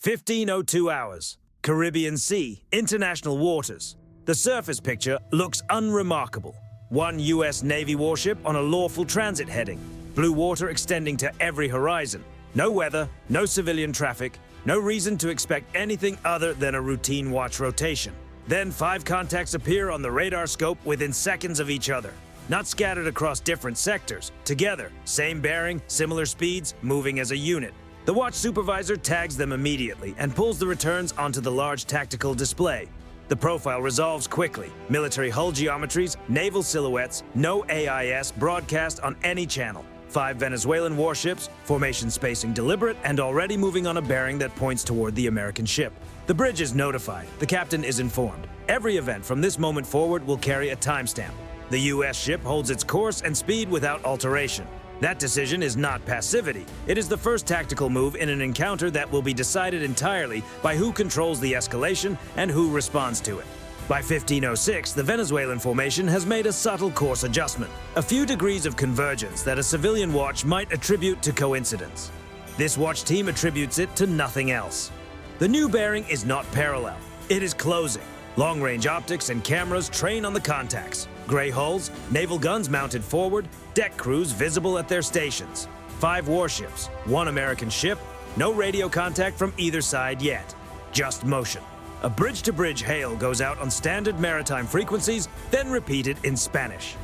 15:02 hours. Caribbean Sea, international waters. The surface picture looks unremarkable. One U.S. Navy warship on a lawful transit heading. Blue water extending to every horizon. No weather, no civilian traffic, no reason to expect anything other than a routine watch rotation. Then 5 contacts appear on the radar scope within seconds of each other. Not scattered across different sectors. Together, same bearing, similar speeds, moving as a unit. The watch supervisor tags them immediately and pulls the returns onto the large tactical display. The profile resolves quickly. Military hull geometries, naval silhouettes, no AIS broadcast on any channel. 5 Venezuelan warships, formation spacing deliberate and already moving on a bearing that points toward the American ship. The bridge is notified. The captain is informed. Every event from this moment forward will carry a timestamp. The U.S. ship holds its course and speed without alteration. That decision is not passivity. It is the first tactical move in an encounter that will be decided entirely by who controls the escalation and who responds to it. By 15:06, the Venezuelan formation has made a subtle course adjustment, a few degrees of convergence that a civilian watch might attribute to coincidence. This watch team attributes it to nothing else. The new bearing is not parallel. It is closing. Long-range optics and cameras train on the contacts. Gray hulls, naval guns mounted forward, deck crews visible at their stations. 5 warships, 1 American ship, no radio contact from either side yet. Just motion. A bridge-to-bridge hail goes out on standard maritime frequencies, then repeated in Spanish.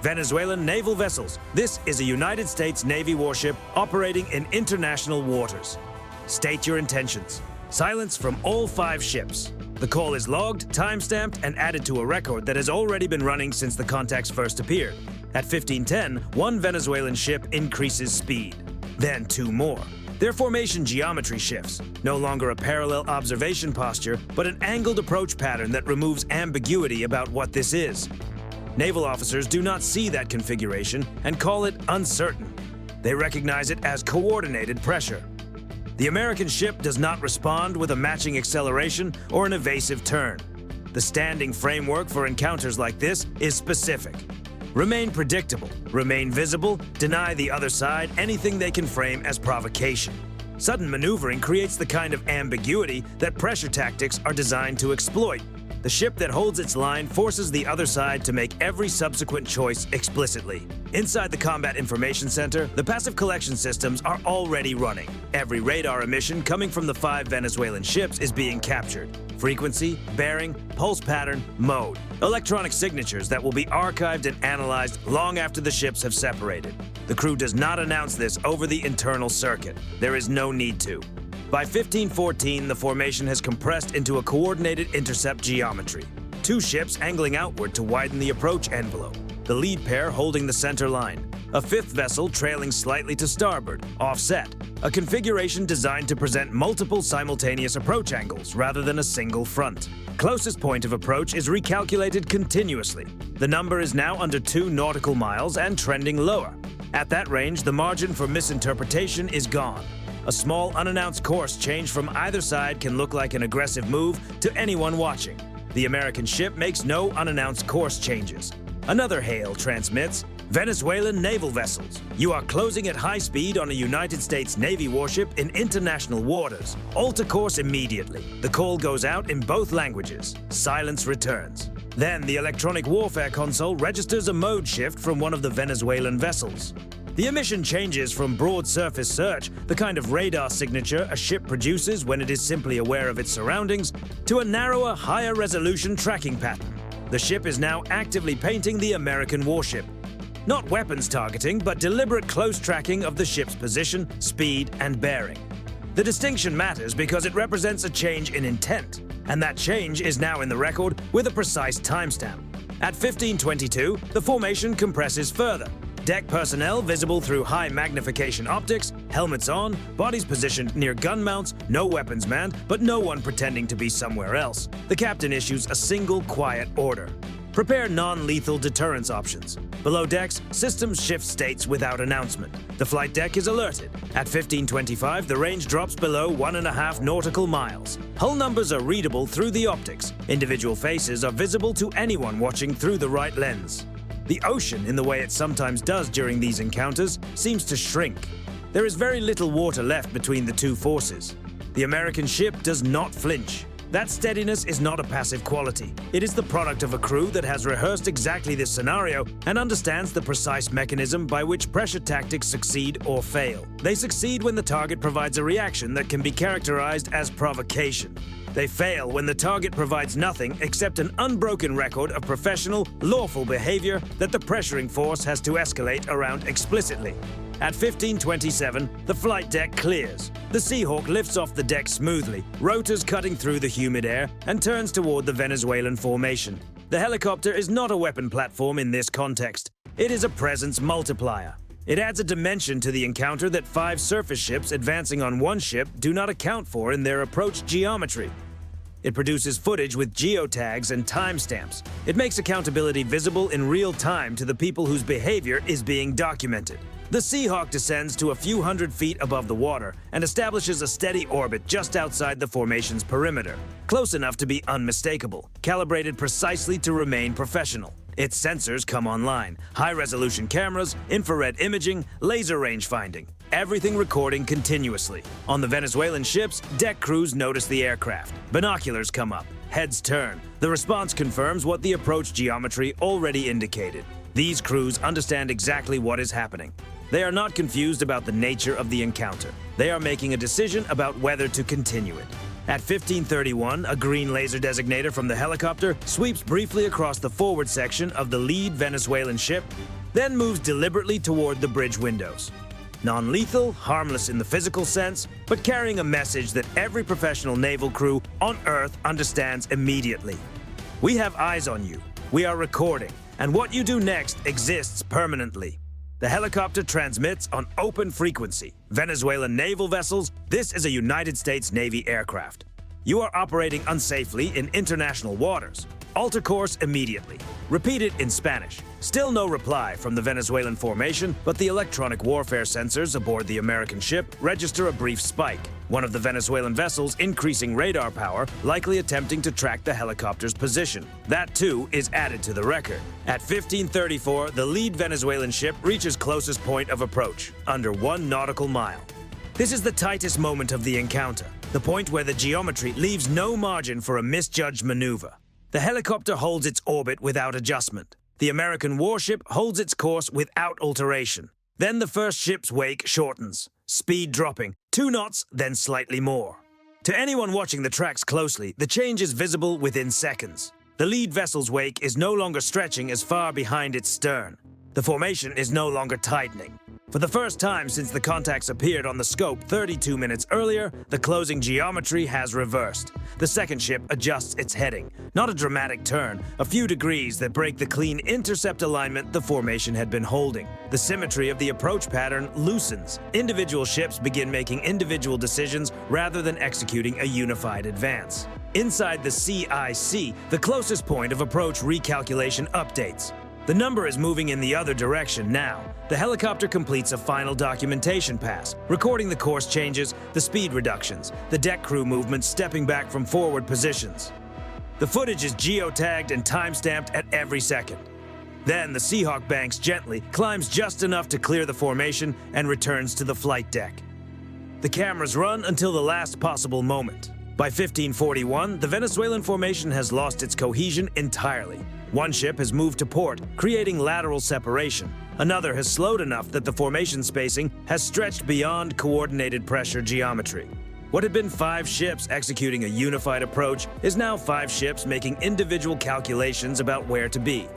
Venezuelan naval vessels. This is a United States Navy warship operating in international waters. State your intentions. Silence from all 5 ships. The call is logged, timestamped, and added to a record that has already been running since the contacts first appeared. At 15:10, 1 Venezuelan ship increases speed. Then 2 more. Their formation geometry shifts. No longer a parallel observation posture, but an angled approach pattern that removes ambiguity about what this is. Naval officers do not see that configuration and call it uncertain. They recognize it as coordinated pressure. The American ship does not respond with a matching acceleration or an evasive turn. The standing framework for encounters like this is specific. Remain predictable, remain visible, deny the other side anything they can frame as provocation. Sudden maneuvering creates the kind of ambiguity that pressure tactics are designed to exploit. The ship that holds its line forces the other side to make every subsequent choice explicitly. Inside the Combat Information Center, the passive collection systems are already running. Every radar emission coming from the 5 Venezuelan ships is being captured. Frequency, bearing, pulse pattern, mode. Electronic signatures that will be archived and analyzed long after the ships have separated. The crew does not announce this over the internal circuit. There is no need to. By 15:14, the formation has compressed into a coordinated intercept geometry. 2 ships angling outward to widen the approach envelope. The lead pair holding the center line. A 5th vessel trailing slightly to starboard, offset. A configuration designed to present multiple simultaneous approach angles rather than a single front. Closest point of approach is recalculated continuously. The number is now under 2 nautical miles and trending lower. At that range, the margin for misinterpretation is gone. A small unannounced course change from either side can look like an aggressive move to anyone watching. The American ship makes no unannounced course changes. Another hail transmits, Venezuelan naval vessels. You are closing at high speed on a United States Navy warship in international waters. Alter course immediately. The call goes out in both languages. Silence returns. Then the electronic warfare console registers a mode shift from one of the Venezuelan vessels. The emission changes from broad surface search, the kind of radar signature a ship produces when it is simply aware of its surroundings, to a narrower, higher resolution tracking pattern. The ship is now actively painting the American warship. Not weapons targeting, but deliberate close tracking of the ship's position, speed, and bearing. The distinction matters because it represents a change in intent, and that change is now in the record with a precise timestamp. At 15:22, the formation compresses further. Deck personnel visible through high magnification optics, helmets on, bodies positioned near gun mounts, no weapons manned, but no one pretending to be somewhere else. The captain issues a single quiet order. Prepare non-lethal deterrence options. Below decks, systems shift states without announcement. The flight deck is alerted. At 15:25, the range drops below 1.5 nautical miles. Hull numbers are readable through the optics. Individual faces are visible to anyone watching through the right lens. The ocean, in the way it sometimes does during these encounters, seems to shrink. There is very little water left between the 2 forces. The American ship does not flinch. That steadiness is not a passive quality. It is the product of a crew that has rehearsed exactly this scenario and understands the precise mechanism by which pressure tactics succeed or fail. They succeed when the target provides a reaction that can be characterized as provocation. They fail when the target provides nothing except an unbroken record of professional, lawful behavior that the pressuring force has to escalate around explicitly. At 15:27, the flight deck clears. The Seahawk lifts off the deck smoothly, rotors cutting through the humid air, and turns toward the Venezuelan formation. The helicopter is not a weapon platform in this context. It is a presence multiplier. It adds a dimension to the encounter that 5 surface ships advancing on one ship do not account for in their approach geometry. It produces footage with geotags and timestamps. It makes accountability visible in real time to the people whose behavior is being documented. The Seahawk descends to a few hundred feet above the water and establishes a steady orbit just outside the formation's perimeter, close enough to be unmistakable, calibrated precisely to remain professional. Its sensors come online: high-resolution cameras, infrared imaging, laser range finding, everything recording continuously. On the Venezuelan ships, deck crews notice the aircraft. Binoculars come up, heads turn. The response confirms what the approach geometry already indicated. These crews understand exactly what is happening. They are not confused about the nature of the encounter. They are making a decision about whether to continue it. At 15:31, a green laser designator from the helicopter sweeps briefly across the forward section of the lead Venezuelan ship, then moves deliberately toward the bridge windows. Non-lethal, harmless in the physical sense, but carrying a message that every professional naval crew on Earth understands immediately. We have eyes on you. We are recording, and what you do next exists permanently. The helicopter transmits on open frequency. Venezuelan naval vessels, this is a United States Navy aircraft. You are operating unsafely in international waters. Alter course immediately. Repeat it in Spanish. Still no reply from the Venezuelan formation, but the electronic warfare sensors aboard the American ship register a brief spike. One of the Venezuelan vessels increasing radar power, likely attempting to track the helicopter's position. That too is added to the record. At 15:34, the lead Venezuelan ship reaches closest point of approach, under 1 nautical mile. This is the tightest moment of the encounter, the point where the geometry leaves no margin for a misjudged maneuver. The helicopter holds its orbit without adjustment. The American warship holds its course without alteration. Then the first ship's wake shortens, speed dropping, 2 knots, then slightly more. To anyone watching the tracks closely, the change is visible within seconds. The lead vessel's wake is no longer stretching as far behind its stern. The formation is no longer tightening. For the first time since the contacts appeared on the scope 32 minutes earlier, the closing geometry has reversed. The second ship adjusts its heading. Not a dramatic turn, a few degrees that break the clean intercept alignment the formation had been holding. The symmetry of the approach pattern loosens. Individual ships begin making individual decisions rather than executing a unified advance. Inside the CIC, the closest point of approach recalculation updates. The number is moving in the other direction now. The helicopter completes a final documentation pass, recording the course changes, the speed reductions, the deck crew movements stepping back from forward positions. The footage is geotagged and time-stamped at every second. Then the Seahawk banks gently, climbs just enough to clear the formation, and returns to the flight deck. The cameras run until the last possible moment. By 15:41, the Venezuelan formation has lost its cohesion entirely. One ship has moved to port, creating lateral separation. Another has slowed enough that the formation spacing has stretched beyond coordinated pressure geometry. What had been 5 ships executing a unified approach is now 5 ships making individual calculations about where to be.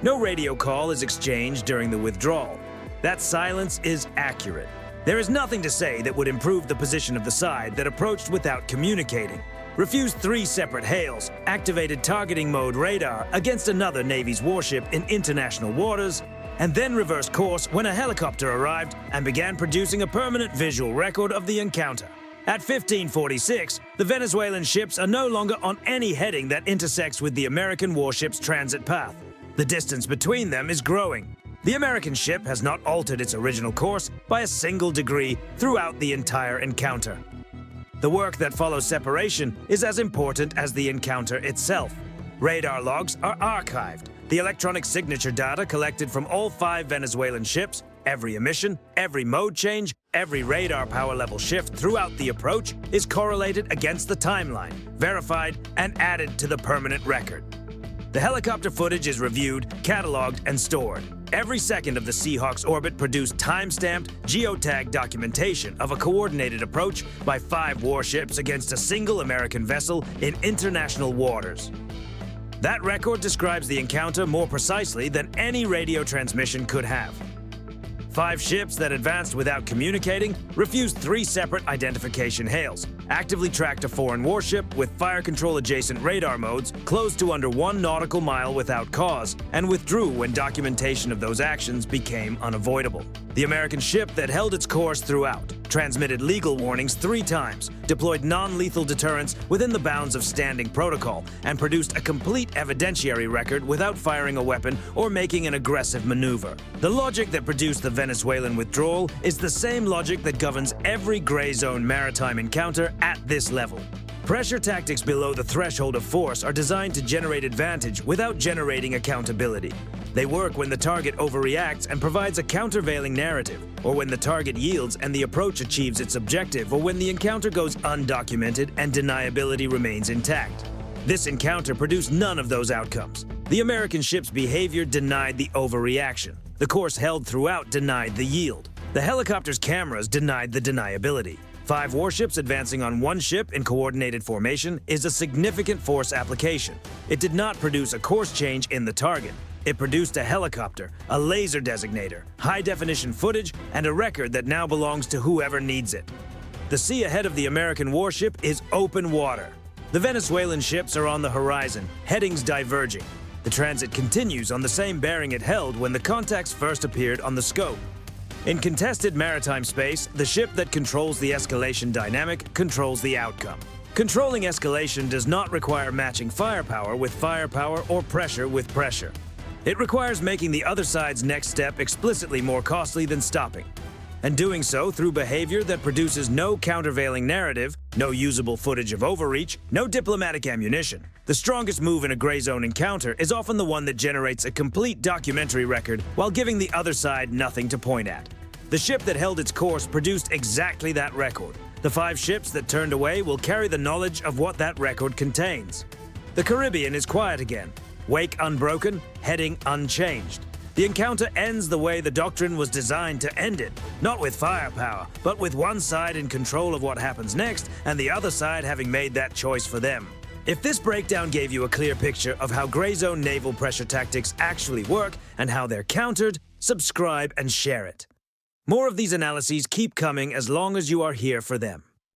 No radio call is exchanged during the withdrawal. That silence is accurate. There is nothing to say that would improve the position of the side that approached without communicating. Refused 3 separate hails, activated targeting mode radar against another Navy's warship in international waters, and then reversed course when a helicopter arrived and began producing a permanent visual record of the encounter. At 15:46, the Venezuelan ships are no longer on any heading that intersects with the American warship's transit path. The distance between them is growing. The American ship has not altered its original course by a single degree throughout the entire encounter. The work that follows separation is as important as the encounter itself. Radar logs are archived. The electronic signature data collected from all 5 Venezuelan ships Every emission, every mode change, every radar power level shift throughout the approach is correlated against the timeline, verified, and added to the permanent record. The helicopter footage is reviewed, cataloged, and stored. Every second of the Seahawk's orbit produced time-stamped, geotagged documentation of a coordinated approach by 5 warships against a single American vessel in international waters. That record describes the encounter more precisely than any radio transmission could have. 5 ships that advanced without communicating, refused 3 separate identification hails, actively tracked a foreign warship with fire control adjacent radar modes, closed to under 1 nautical mile without cause, and withdrew when documentation of those actions became unavoidable. The American ship that held its course throughout, transmitted legal warnings 3 times, deployed non-lethal deterrence within the bounds of standing protocol, and produced a complete evidentiary record without firing a weapon or making an aggressive maneuver. The logic that produced the Venezuelan withdrawal is the same logic that governs every gray zone maritime encounter at this level. Pressure tactics below the threshold of force are designed to generate advantage without generating accountability. They work when the target overreacts and provides a countervailing narrative, or when the target yields and the approach achieves its objective, or when the encounter goes undocumented and deniability remains intact. This encounter produced none of those outcomes. The American ship's behavior denied the overreaction. The course held throughout denied the yield. The helicopter's cameras denied the deniability. 5 warships advancing on 1 ship in coordinated formation is a significant force application. It did not produce a course change in the target. It produced a helicopter, a laser designator, high-definition footage, and a record that now belongs to whoever needs it. The sea ahead of the American warship is open water. The Venezuelan ships are on the horizon, headings diverging. The transit continues on the same bearing it held when the contacts first appeared on the scope. In contested maritime space, the ship that controls the escalation dynamic controls the outcome. Controlling escalation does not require matching firepower with firepower or pressure with pressure. It requires making the other side's next step explicitly more costly than stopping, and doing so through behavior that produces no countervailing narrative, no usable footage of overreach, no diplomatic ammunition. The strongest move in a gray zone encounter is often the one that generates a complete documentary record while giving the other side nothing to point at. The ship that held its course produced exactly that record. The 5 ships that turned away will carry the knowledge of what that record contains. The Caribbean is quiet again. Wake unbroken, heading unchanged. The encounter ends the way the doctrine was designed to end it, not with firepower, but with one side in control of what happens next and the other side having made that choice for them. If this breakdown gave you a clear picture of how gray zone naval pressure tactics actually work and how they're countered, subscribe and share it. More of these analyses keep coming as long as you are here for them.